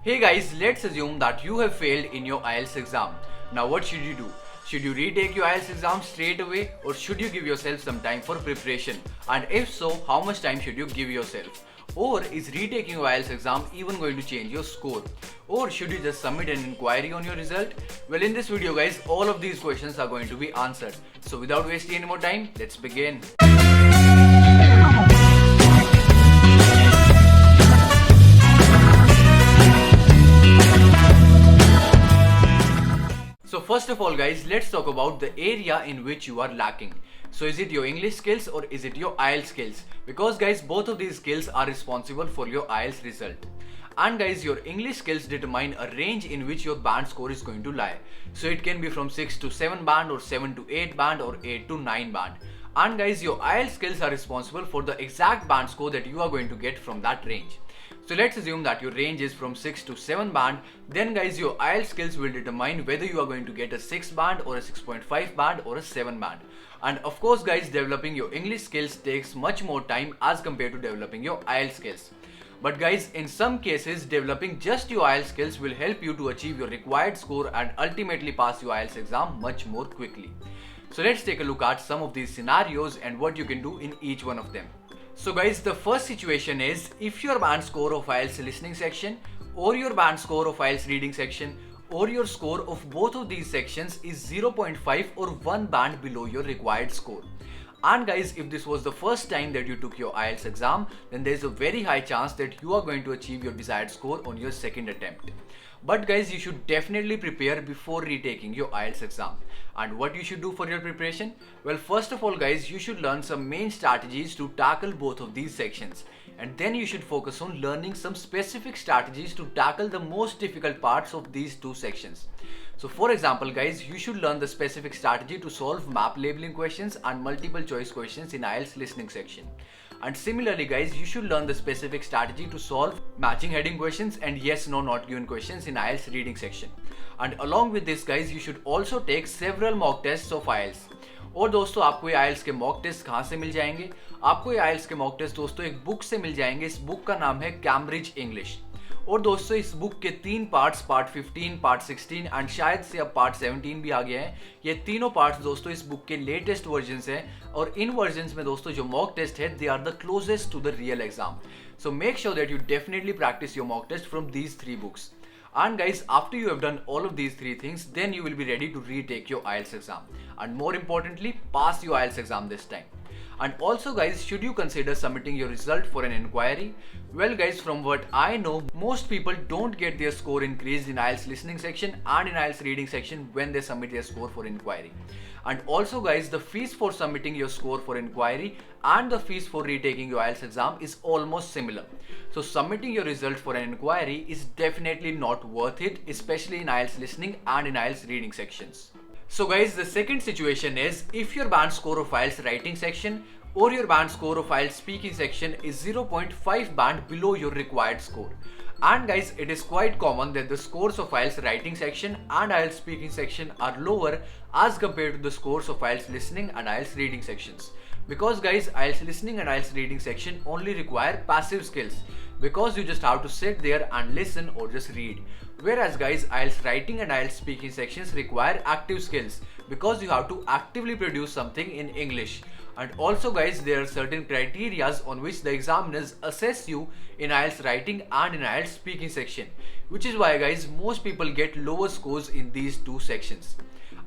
Hey guys, let's assume that you have failed in your IELTS exam. Now what should you do? Should you retake your IELTS exam straight away or should you give yourself some time for preparation? And if so, how much time should you give yourself? Or is retaking your IELTS exam even going to change your score? Or should you just submit an inquiry on your result? Well, in this video guys, all of these questions are going to be answered. So without wasting any more time, let's begin. So first of all guys, let's talk about the area in which you are lacking. So is it your English skills or is it your IELTS skills? Because guys, both of these skills are responsible for your IELTS result. And guys, your English skills determine a range in which your band score is going to lie. So it can be from 6 to 7 band or 7 to 8 band or 8 to 9 band. And guys, your IELTS skills are responsible for the exact band score that you are going to get from that range. So let's assume that your range is from 6 to 7 band, then guys your IELTS skills will determine whether you are going to get a 6 band or a 6.5 band or a 7 band. And of course guys, developing your English skills takes much more time as compared to developing your IELTS skills. But guys, in some cases, developing just your IELTS skills will help you to achieve your required score and ultimately pass your IELTS exam much more quickly. So let's take a look at some of these scenarios and what you can do in each one of them. So guys, the first situation is if your band score of IELTS listening section or your band score of IELTS reading section or your score of both of these sections is 0.5 or 1 band below your required score. And guys, if this was the first time that you took your IELTS exam, then there is a very high chance that you are going to achieve your desired score on your second attempt. But guys, you should definitely prepare before retaking your IELTS exam. And what you should do for your preparation? Well, first of all guys, you should learn some main strategies to tackle both of these sections. And then you should focus on learning some specific strategies to tackle the most difficult parts of these two sections. So for example guys, you should learn the specific strategy to solve map labeling questions and multiple choice questions in IELTS listening section. And similarly guys, you should learn the specific strategy to solve matching heading questions and yes no not given questions in IELTS reading section. And along with this guys, you should also take several mock tests of IELTS. और दोस्तों, आपको ये IELTS के mock test कहाँ से मिल जाएंगे? आपको ये IELTS के मॉक टेस्ट दोस्तों एक बुक से मिल जाएंगे. इस बुक का नाम है कैम्ब्रिज इंग्लिश. और दोस्तों इस बुक के 3 पार्ट्स, पार्ट 15, पार्ट 16 एंड शायद से अब पार्ट 17 भी आ गया है. ये तीनों पार्ट्स दोस्तों इस बुक के लेटेस्ट वर्जन्स हैं और इन वर्जन्स में दोस्तों जो मॉक टेस्ट है they are the closest to the real exam. So make sure that you definitely practice your mock test from these 3 books. And guys, after you have done all of these 3 things, then you will be ready to retake your IELTS exam. And more importantly, pass your IELTS exam this time. And also guys, should you consider submitting your result for an inquiry? Well guys, from what I know, most people don't get their score increased in IELTS listening section and in IELTS reading section when they submit their score for inquiry. And also guys, the fees for submitting your score for inquiry and the fees for retaking your IELTS exam is almost similar. So submitting your result for an inquiry is definitely not worth it, especially in IELTS listening and in IELTS reading sections. So guys, the second situation is if your band score of IELTS writing section or your band score of IELTS speaking section is 0.5 band below your required score. And guys, it is quite common that the scores of IELTS writing section and IELTS speaking section are lower as compared to the scores of IELTS listening and IELTS reading sections. Because guys, IELTS listening and IELTS reading section only require passive skills because you just have to sit there and listen or just read. Whereas guys, IELTS writing and IELTS speaking sections require active skills because you have to actively produce something in English. And also guys, there are certain criterias on which the examiners assess you in IELTS writing and in IELTS speaking section, which is why guys, most people get lower scores in these two sections.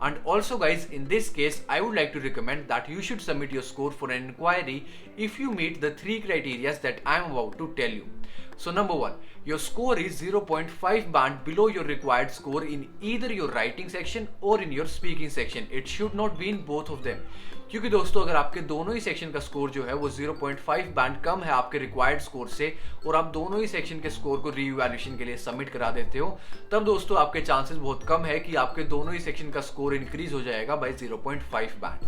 And also guys, in this case, I would like to recommend that you should submit your score for an inquiry if you meet the 3 criterias that I am about to tell you. So number 1, your score is 0.5 band below your required score in either your writing section or in your speaking section. It should not be in both of them. क्योंकि दोस्तों अगर आपके दोनों ही section का score जो है वो 0.5 बैंड कम है आपके रिक्वायर्ड स्कोर से और आप दोनों ही सेक्शन के स्कोर को रीइवैल्यूएशन के लिए सबमिट करा देते हो, तब दोस्तों आपके चांसेस बहुत कम है कि आपके दोनों ही सेक्शन का स्कोर इंक्रीज हो जाएगा by 0.5 band.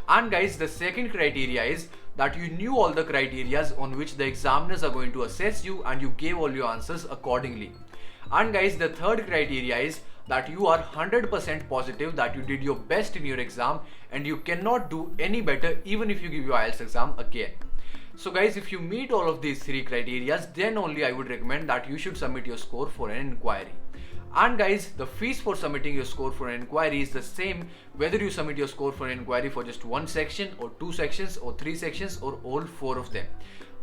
And guys, the second criteria is that you knew all the criterias on which the examiners are going to assess you and you gave all your answers accordingly. And guys, the third criteria is that you are 100% positive that you did your best in your exam and you cannot do any better even if you give your IELTS exam again. So guys, if you meet all of these three criteria, then only I would recommend that you should submit your score for an inquiry. And guys, the fees for submitting your score for an inquiry is the same whether you submit your score for an inquiry for just one section or two sections or three sections or all four of them.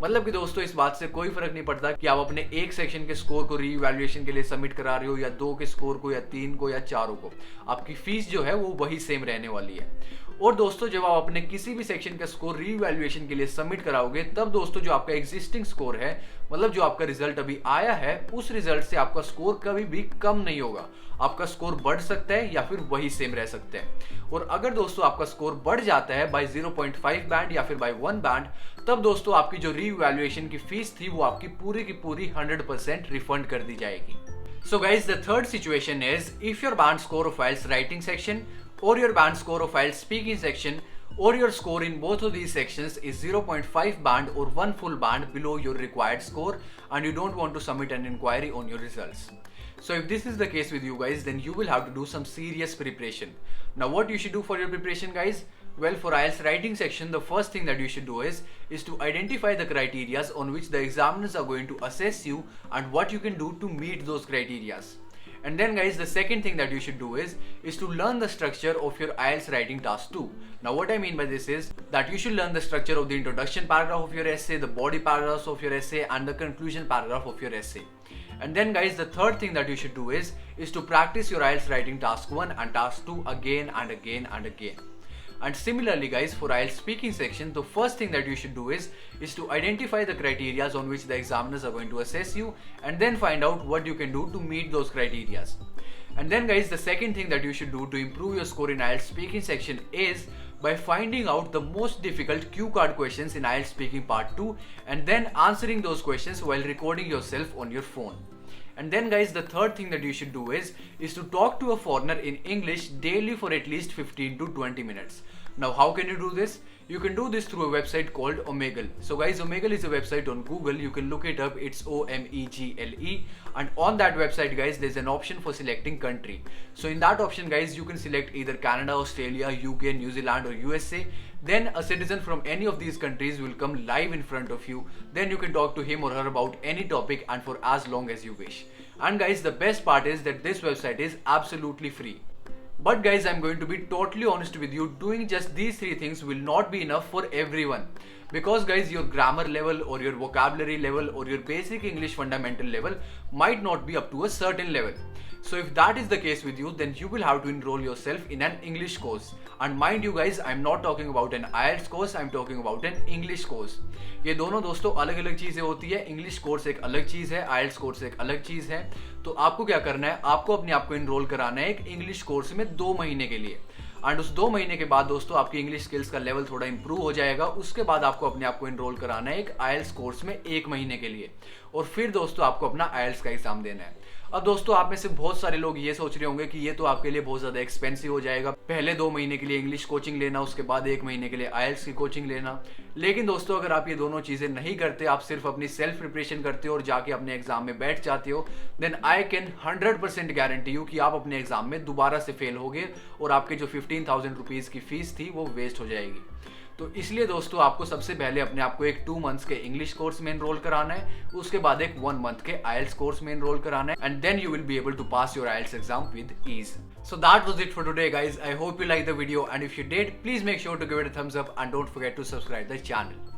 मतलब कि दोस्तों इस बात से कोई फर्क नहीं पड़ता कि आप अपने एक सेक्शन के स्कोर को रीवैल्यूएशन के लिए सबमिट करा रहे हो या दो के स्कोर को या तीन को या चारों को, आपकी फीस जो है वो वही सेम रहने वाली है। और दोस्तों जब आप अपने किसी भी सेक्शन का स्कोर रीवैल्यूएशन के लिए सबमिट कराओगे तब दोस्तों जो आपका एग्जिस्टिंग स्कोर है, मतलब जो आपका रिजल्ट अभी आया है, उस रिजल्ट से आपका स्कोर कभी भी कम नहीं होगा। आपका स्कोर बढ़ सकता है या फिर वही सेम रह सकता है। और अगर दोस्तों आपका स्कोर बढ़ जाता है बाय 0.5 बैंड या फिर बाय 1 बैंड, तब दोस्तों आपकी जो रीवैल्यूएशन की फीस थी वो आपकी पूरी की पूरी 100% रिफंड कर दी जाएगी। So guys, the third situation is if your band score of IELTS writing section or your band score of IELTS speaking section or your score in both of these sections is 0.5 band or one full band below your required score and you don't want to submit an inquiry on your results. So if this is the case with you guys, then you will have to do some serious preparation. Now what you should do for your preparation guys? Well, for IELTS writing section, the first thing that you should do is to identify the criterias on which the examiners are going to assess you and what you can do to meet those criterias. And then guys, the second thing that you should do is to learn the structure of your IELTS writing task 2. Now what I mean by this is that you should learn the structure of the introduction paragraph of your essay, the body paragraphs of your essay and the conclusion paragraph of your essay. And then guys, the third thing that you should do is to practice your IELTS writing task 1 and task 2 again and again and again. And similarly guys, for IELTS speaking section, the first thing that you should do is to identify the criterias on which the examiners are going to assess you and then find out what you can do to meet those criterias. And then guys, the second thing that you should do to improve your score in IELTS speaking section is by finding out the most difficult cue card questions in IELTS speaking part 2 and then answering those questions while recording yourself on your phone. And then guys, the third thing that you should do is to talk to a foreigner in English daily for at least 15 to 20 minutes. Now how can you do this? You can do this through a website called Omegle. So guys, Omegle is a website on Google. You can look it up. It's Omegle. And on that website guys, there's an option for selecting country. So in that option guys, you can select either Canada, Australia, UK, New Zealand or USA. Then a citizen from any of these countries will come live in front of you. Then you can talk to him or her about any topic and for as long as you wish. And guys, the best part is that this website is absolutely free. But guys, I'm going to be totally honest with you, doing just these three things will not be enough for everyone. Because guys, your grammar level or your vocabulary level or your basic English fundamental level might not be up to a certain level. So if that is the case with you, then you will have to enroll yourself in an English course. And mind you guys, I'm not talking about an IELTS course, I'm talking about an English course. ये दोनों दोस्तों अलग अलग चीजें होती है। English course एक अलग चीज है, IELTS कोर्स एक अलग चीज है। तो आपको क्या करना है, आपको अपने आप को एनरोल कराना है एक इंग्लिश कोर्स में 2 महीने के लिए। एंड उस 2 महीने के बाद दोस्तों आपकी इंग्लिश स्किल्स का लेवल थोड़ा इंप्रूव हो जाएगा। उसके बाद आपको अपने आप को एनरोल कराना है एक IELTS कोर्स में 1 महीने के लिए और फिर दोस्तों आपको अपना IELTS का एग्जाम देना है। अब दोस्तों आप में से बहुत सारे लोग ये सोच रहे होंगे कि ये तो आपके लिए बहुत ज्यादा एक्सपेंसिव हो जाएगा, पहले 2 महीने के लिए इंग्लिश कोचिंग लेना, उसके बाद 1 महीने के लिए IELTS की कोचिंग लेना। लेकिन दोस्तों अगर आप ये दोनों चीजें नहीं करते, आप सिर्फ अपनी सेल्फ प्रिपरेशन करते हो और जाके अपने एग्जाम में बैठ जाते हो, then I can 100% guarantee you कि आप अपने एग्जाम में दोबारा से फेल होगे और आपके जो 15,000 रुपीज की फीस थी वो वेस्ट हो जाएगी। तो इसलिए दोस्तों आपको सबसे पहले अपने आप को एक 2 मंथ्स के इंग्लिश कोर्स में एनरोल कराना है, उसके बाद एक 1 मंथ के IELTS कोर्स में एनरोल कराना है and then you will be able to pass your IELTS exam with ease. So that was it for today guys. I hope you liked the video and if you did, please make sure to give it a thumbs up and don't forget to subscribe the channel.